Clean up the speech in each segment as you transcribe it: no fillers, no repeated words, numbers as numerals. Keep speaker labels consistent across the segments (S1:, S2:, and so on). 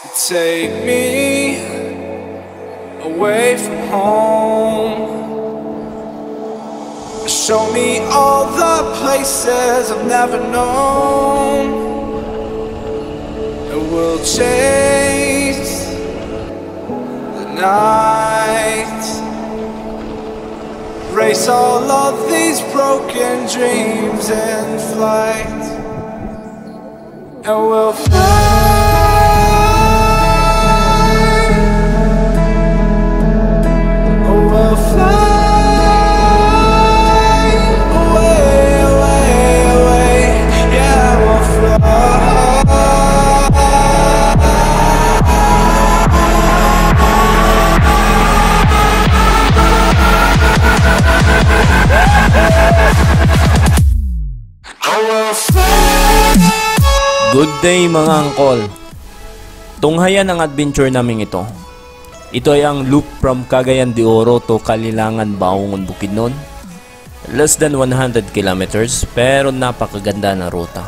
S1: Take me away from home. Show me all the places I've never known. And we'll chase the night, race all of these broken dreams in flight. And we'll fly. We'll fly away, away, away. Yeah, we'll fly. We'll fly.
S2: Good day mga angkol. Tunghayan ang adventure namin ito. Ito ay ang loop from Cagayan de Oro to Kalilangan, Baungon, Bukidnon. Less than 100 kilometers pero napakaganda na ruta.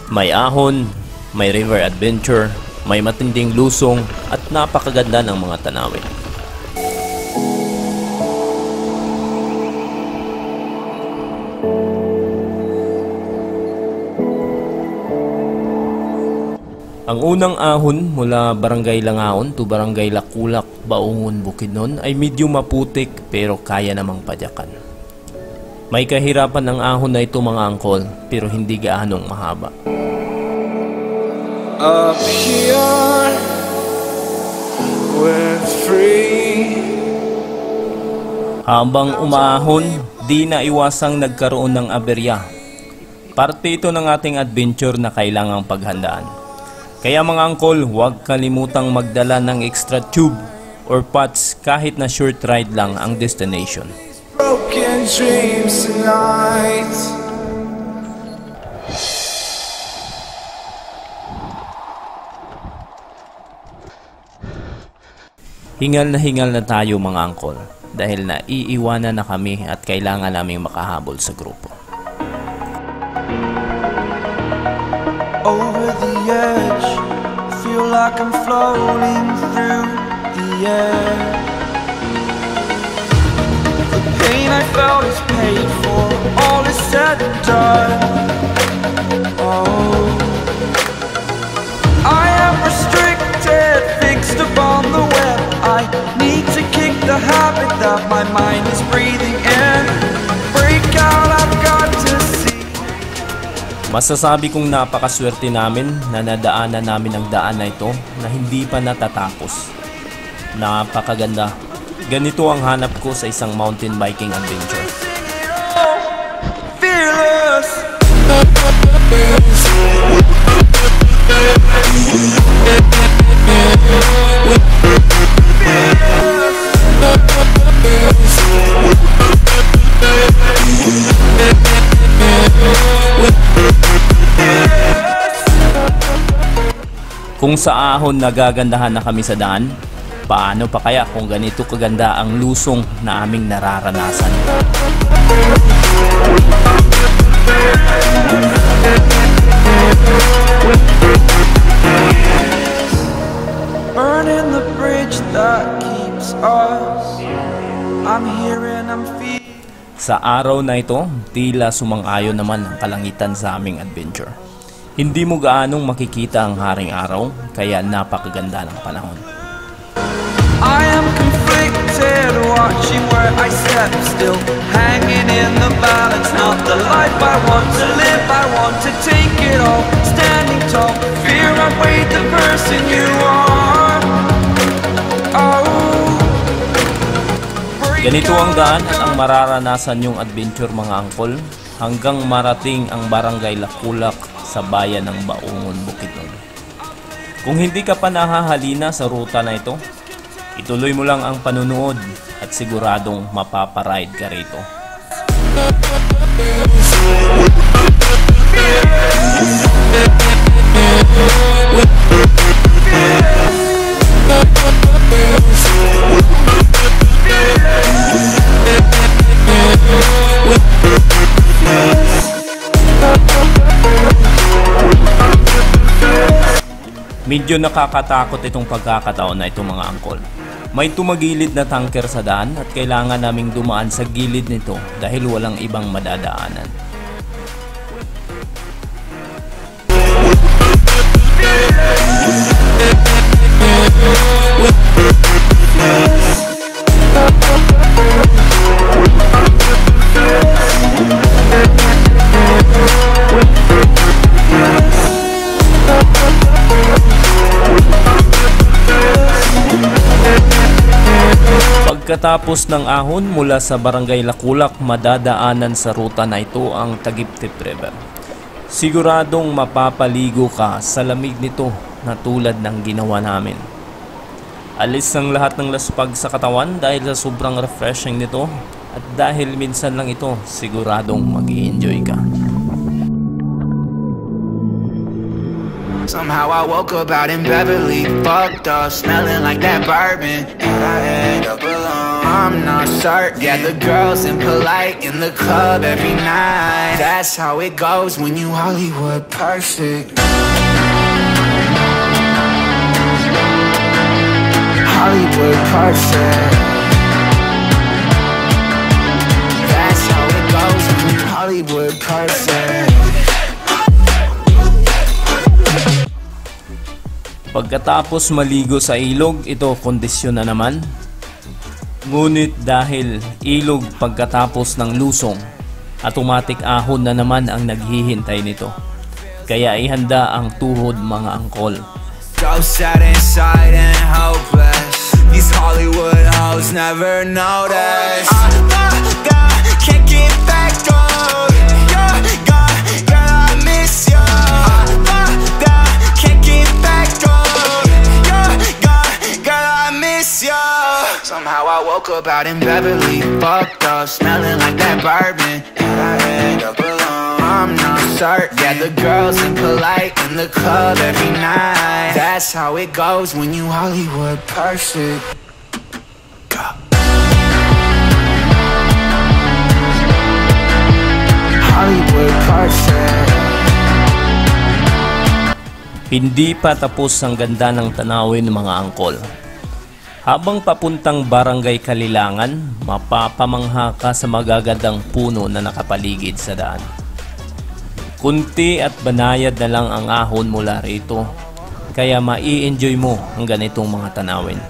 S2: May ahon, may river adventure, may matinding lusong at napakaganda ng mga tanawin. Ang unang ahon mula Barangay Langaon to Barangay Lakulak, Baungon, Bukidnon ay medyo maputik pero kaya namang padyakan. May kahirapan ang ahon na ito mga angkol pero hindi gaanong mahaba.
S1: Up here, we're free.
S2: Habang umaahon, di na iwasang nagkaroon ng aberya. Parte ito ng ating adventure na kailangang paghandaan. Kaya mga angkol, huwag kalimutang magdala ng extra tube or pots kahit na short ride lang ang destination.
S1: Broken dreams tonight.
S2: Hingal na tayo mga angkol dahil naiiwanan na kami at kailangan naming makahabol sa grupo.
S1: Over the edge, feel like I'm floating through the air. The pain I felt is paid for, all is said and done. Oh, I am restricted, fixed upon the web. I need to kick the habit that my mind is breathing in. Break out, I've got to see.
S2: Masasabi kong napakaswerte namin na nadaanan namin ang daan na ito na hindi pa natatapos. Napakaganda. Ganito ang hanap ko sa isang mountain biking adventure.
S1: Fearless.
S2: Kung sa ahon nagagandahan na kami sa daan, paano pa kaya kung ganito kaganda ang lusong na aming nararanasan?
S1: Burning the bridge that keeps us. I'm here and I'm feeling.
S2: Sa araw na ito, tila sumang-ayon naman ang kalangitan sa aming adventure. Hindi mo gaanong makikita ang haring araw, kaya napakaganda ng panahon.
S1: I am conflicted, watching where I step still, hanging in the balance, not the life I want to live. I want to take it all, standing tall, fear I weighed the person you are. Oh,
S2: Ganito ang daan at ang mararanasan yung adventure mga angkol hanggang marating ang Barangay Lakulak sa bayan ng Baungon, Bukidnon. Kung hindi ka pa nahahalina sa ruta na ito, ituloy mo lang ang panunood at siguradong mapaparide ka rito. Medyo nakakatakot itong pagkakataon na ito mga angkol. May tumagilid na tanker sa daan at kailangan naming dumaan sa gilid nito dahil walang ibang madadaanan. Pagkatapos ng ahon mula sa Barangay Lakulak, madadaanan sa ruta na ito ang Tagiptip River. Siguradong mapapaligo ka sa lamig nito na tulad ng ginawa namin. Alis ang lahat ng laspag sa katawan dahil sa sobrang refreshing nito at dahil minsan lang ito, siguradong mag-i-enjoy ka.
S1: Somehow I woke up out in Beverly, fucked up, smelling like that bourbon, and I end up alone. I'm not certain. Yeah, the girls impolite in the club every night. That's how it goes when you Hollywood perfect. Hollywood perfect. That's how it goes when you Hollywood perfect.
S2: Pagkatapos maligo sa ilog, ito kondisyon na naman. Ngunit dahil ilog pagkatapos ng lusong, automatic ahon na naman ang naghihintay nito. Kaya ihanda ang tuhod mga angkol.
S1: So sad inside and hopeless. These Hollywood hoes never notice. Can't get back on. You're gone, girl, I miss you. Can't get back on. You're gone, girl, I miss you. Somehow I woke up out in Beverly, fucked up, smelling like that bourbon, and I end up alone. I'm not certain. Yeah, the girls impolite in the club every night. That's how it goes when you Hollywood perfect. Hollywood perfect.
S2: Hindi pa tapos ang ganda ng tanawin mga angkol. Habang papuntang Barangay Kalilangan, mapapamangha ka sa magagandang puno na nakapaligid sa daan. Kunti at banayad na lang ang ahon mula rito, kaya mai-enjoy mo ang ganitong mga tanawin.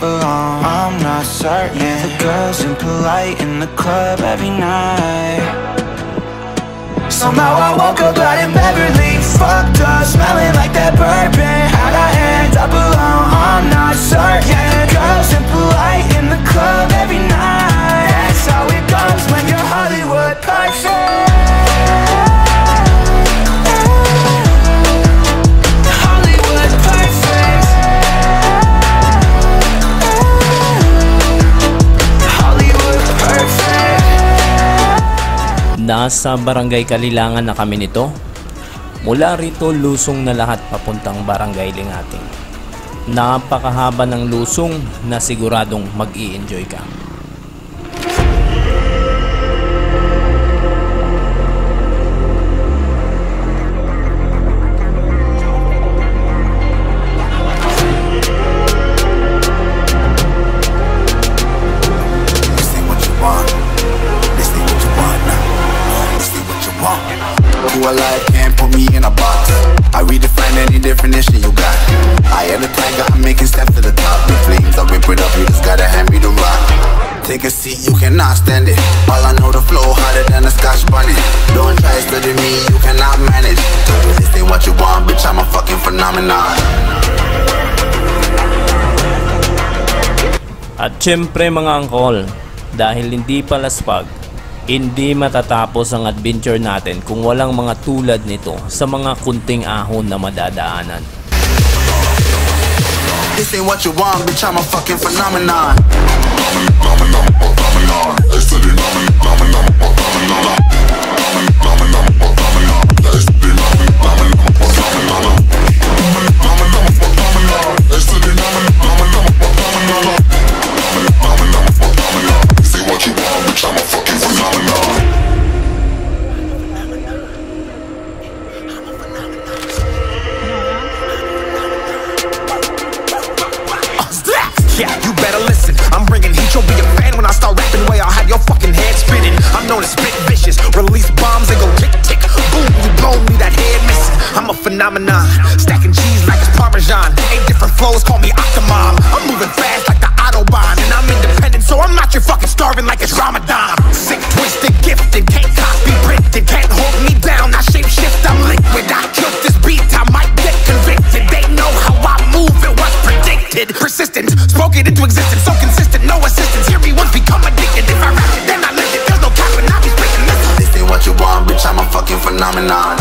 S1: I'm not certain. The girls impolite in the club every night. Somehow I woke up out in Beverly, fucked up, smelling like that bourbon. How'd I end up alone? I'm not certain. Girls impolite in the club every night. That's how it goes when you're Hollywood perfect. Hollywood perfect. Hollywood perfect.
S2: Nasa Barangay Kalilangan na kami nito. Mula rito, lusong na lahat papuntang Barangay Lingating. Napakahaba ng lusong na siguradong mag-i-enjoy ka.
S3: Alive can't put me in a box. I redefine any definition you got. I am the tiger, I'm making steps to the top. The flames, I whip it up, you just gotta hand me the rock. Take a seat, you cannot stand it. All I know, the flow harder than a Scotch bonnet. Don't try study me, you cannot manage. This ain't what you want, bitch, I'm a fucking phenomenon.
S2: At syempre mga angkol, dahil hindi pa laspag, hindi matatapos ang adventure natin kung walang mga tulad nito sa mga kunting ahon na madadaanan.
S3: This ain't what you want, bitch, I'm a fucking phenomenon.
S4: Yeah, you better listen. I'm bringing heat, you'll be a fan when I start rapping. Way I'll have your fucking head spinning. I'm known as spit vicious, release bombs and go tick tick. Boom, you blow me that head missing. I'm a phenomenon, stacking cheese like it's Parmesan. 8 different flows, call me Octomom. I'm moving fast like the Autobahn, and I'm independent, so I'm not your fucking starving like it's Ramadan. Sick, twisted, gifted, can't copy, printed, can't hold me down. I shape shift, I'm liquid. I killed this beat, I might get convicted. They know how I move, it was predicted. Persistent, spoke it into existence, so consistent, no assistance. Hear me once, become addicted. If I rap it, then I live it. There's no cap and I be spitting. Listen.
S3: This ain't what you want, bitch, I'm a fucking phenomenon.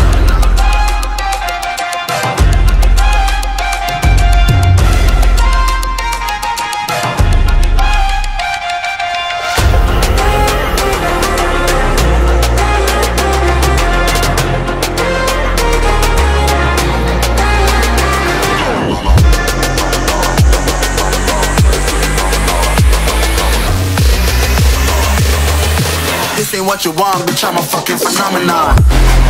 S3: This ain't what you want, bitch, I'm a fucking phenomenon.